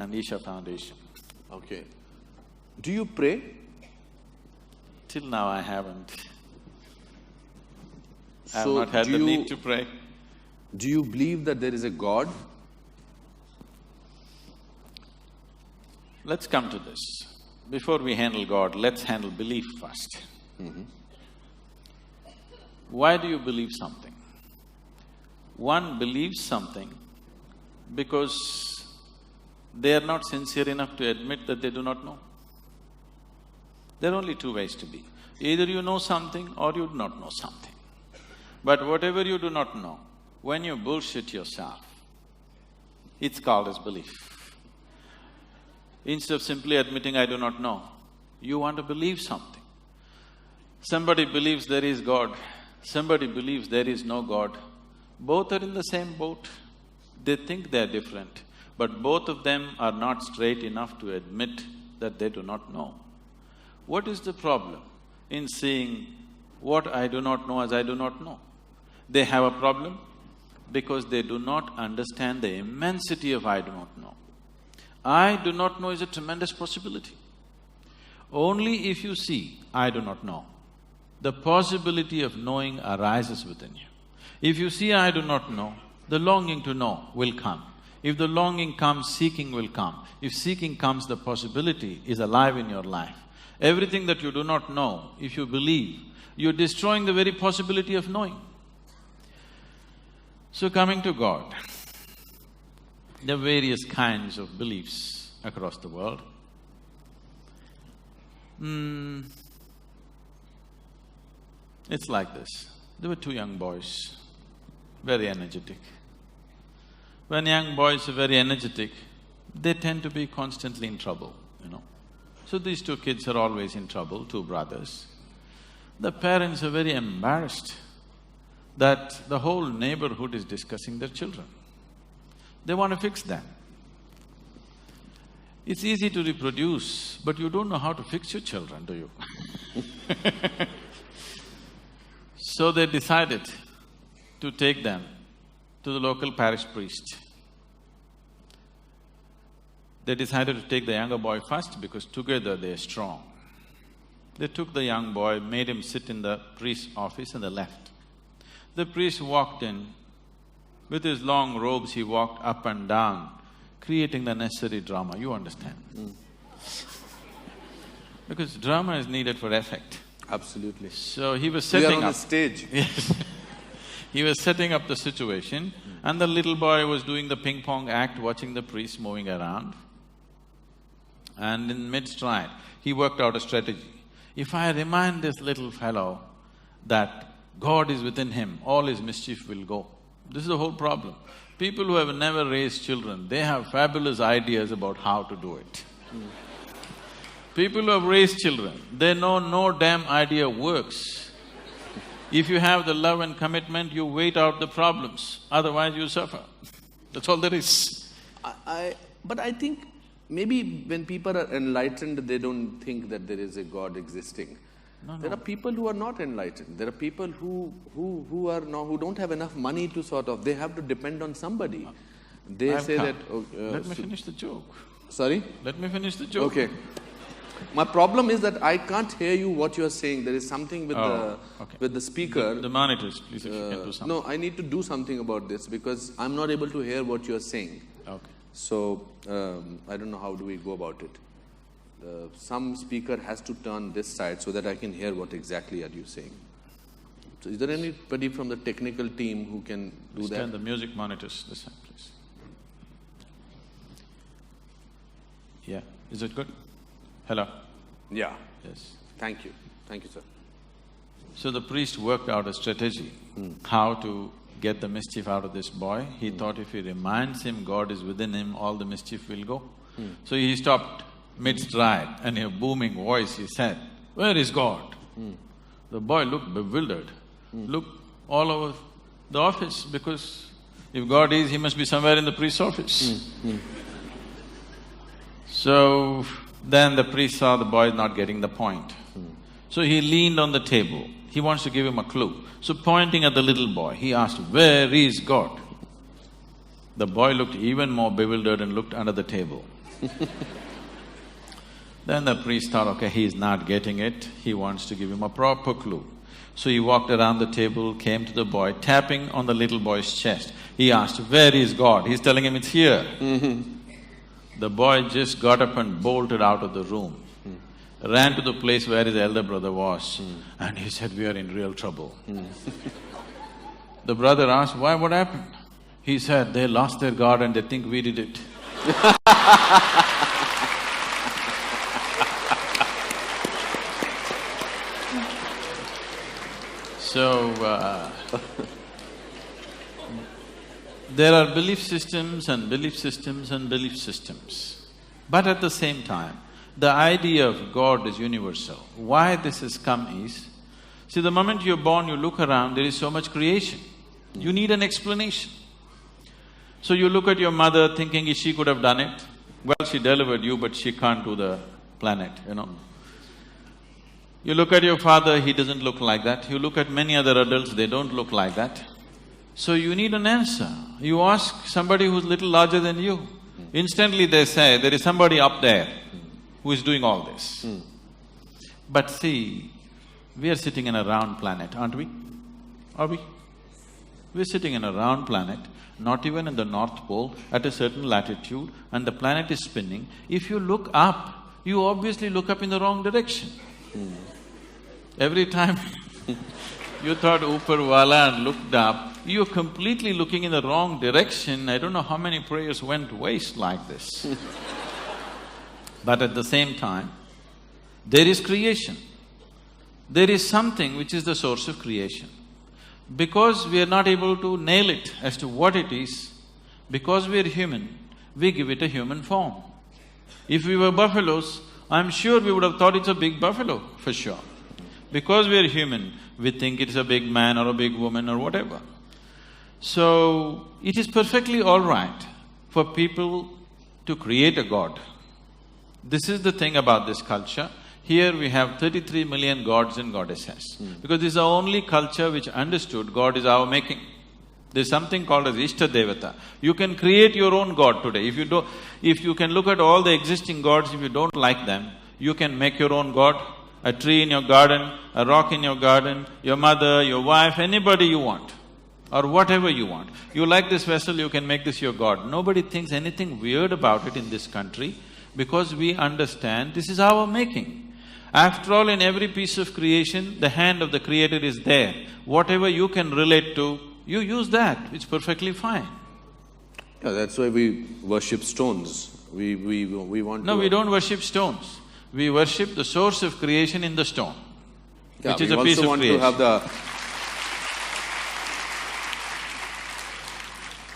and Isha Foundation. Okay. Do you pray? Till now I haven't. I have So not had do the you- need to pray. Do you believe that there is a God? Let's come to this. Before we handle God, let's handle belief first. Why do you believe something? One believes something because they are not sincere enough to admit that they do not know. There are only two ways to be. Either you know something or you do not know something. But whatever you do not know, when you bullshit yourself, it's called as belief. Instead of simply admitting, I do not know, you want to believe something. Somebody believes there is God, somebody believes there is no God. Both are in the same boat. They think they're different, but both of them are not straight enough to admit that they do not know. What is the problem in seeing what I do not know as I do not know? They have a problem because they do not understand the immensity of I do not know. I do not know is a tremendous possibility. Only if you see I do not know, the possibility of knowing arises within you. If you see I do not know, the longing to know will come. If the longing comes, seeking will come. If seeking comes, the possibility is alive in your life. Everything that you do not know, if you believe, you're destroying the very possibility of knowing. So coming to God, there are various kinds of beliefs across the world. It's like this. There were two young boys, very energetic. When young boys are very energetic, they tend to be constantly in trouble, you know. So these two kids are always in trouble, two brothers. The parents are very embarrassed that the whole neighborhood is discussing their children. They want to fix them. It's easy to reproduce, but you don't know how to fix your children, do you? So they decided to take them to the local parish priest. They decided to take the younger boy first because together they are strong. They took the young boy, made him sit in the priest's office and they left. The priest walked in. With his long robes, he walked up and down, creating the necessary drama, you understand. Because drama is needed for effect. Absolutely. So he was We setting are on up… the stage. Yes. He was setting up the situation and the little boy was doing the ping-pong act, watching the priest moving around. And in mid-stride, he worked out a strategy. If I remind this little fellow that God is within him, all his mischief will go. This is the whole problem. People who have never raised children, they have fabulous ideas about how to do it. People who have raised children, they know no damn idea works. If you have the love and commitment, you wait out the problems, otherwise you suffer. That's all there is. But I think maybe when people are enlightened, they don't think that there is a God existing. There are people who are not enlightened. There are people who don't have enough money to sort of… they have to depend on somebody. They say that… Let me finish the joke. Sorry? Let me finish the joke. Okay. My problem is that I can't hear you what you are saying. There is something with with the speaker. The monitors, please, if you can do something. No, I need to do something about this because I'm not able to hear what you are saying. Okay. So, I don't know how do we go about it. Some speaker has to turn this side so that I can hear what exactly are you saying. So is there anybody from the technical team who can do that? Turn the music monitors this side, please. Yeah, is it good? Hello? Yeah. Yes. Thank you. Thank you, sir. So the priest worked out a strategy, how to get the mischief out of this boy. He thought if he reminds him God is within him, all the mischief will go. So he stopped mid-stride and in a booming voice he said, "Where is God?" The boy looked bewildered, looked all over the office because if God is, he must be somewhere in the priest's office. So then the priest saw the boy not getting the point. So he leaned on the table. He wants to give him a clue. So pointing at the little boy, he asked, "Where is God?" The boy looked even more bewildered and looked under the table. Then the priest thought, okay, he's not getting it, he wants to give him a proper clue. So he walked around the table, came to the boy, tapping on the little boy's chest. He asked, where is God? He's telling him it's here. The boy just got up and bolted out of the room, ran to the place where his elder brother was, and he said, we are in real trouble. The brother asked, why, what happened? He said, they lost their God and they think we did it. So, there are belief systems and belief systems and belief systems. But at the same time, the idea of God is universal. Why this has come is, see, the moment you're born, you look around, there is so much creation. You need an explanation. So you look at your mother thinking she could have done it. Well, she delivered you, but she can't do the planet, you know. You look at your father, he doesn't look like that. You look at many other adults, they don't look like that. So you need an answer. You ask somebody who's little larger than you. Instantly they say, there is somebody up there who is doing all this. But see, we are sitting in a round planet, aren't we? Are we? We're sitting in a round planet, not even in the North Pole, at a certain latitude, and the planet is spinning. If you look up, you obviously look up in the wrong direction. Every time you thought upar wala and looked up, you're completely looking in the wrong direction. I don't know how many prayers went waste like this. But at the same time, there is creation. There is something which is the source of creation. Because we are not able to nail it as to what it is, because we are human, we give it a human form. If we were buffaloes, I'm sure we would have thought it's a big buffalo, for sure. Because we are human, we think it's a big man or a big woman or whatever. So, it is perfectly all right for people to create a god. This is the thing about this culture. Here we have 33 million gods and goddesses. Because this is the only culture which understood God is our making. There's something called as Ishta Devata. You can create your own god today. If you can look at all the existing gods, if you don't like them, you can make your own god. A tree in your garden, a rock in your garden, your mother, your wife, anybody you want, or whatever you want. You like this vessel, you can make this your god. Nobody thinks anything weird about it in this country because we understand this is our making. After all, in every piece of creation, the hand of the Creator is there. Whatever you can relate to, you use that, it's perfectly fine. Yeah, that's why we worship stones. We want No, we don't worship stones. We worship the source of creation in the stone, which is a piece of creation. We also want to have the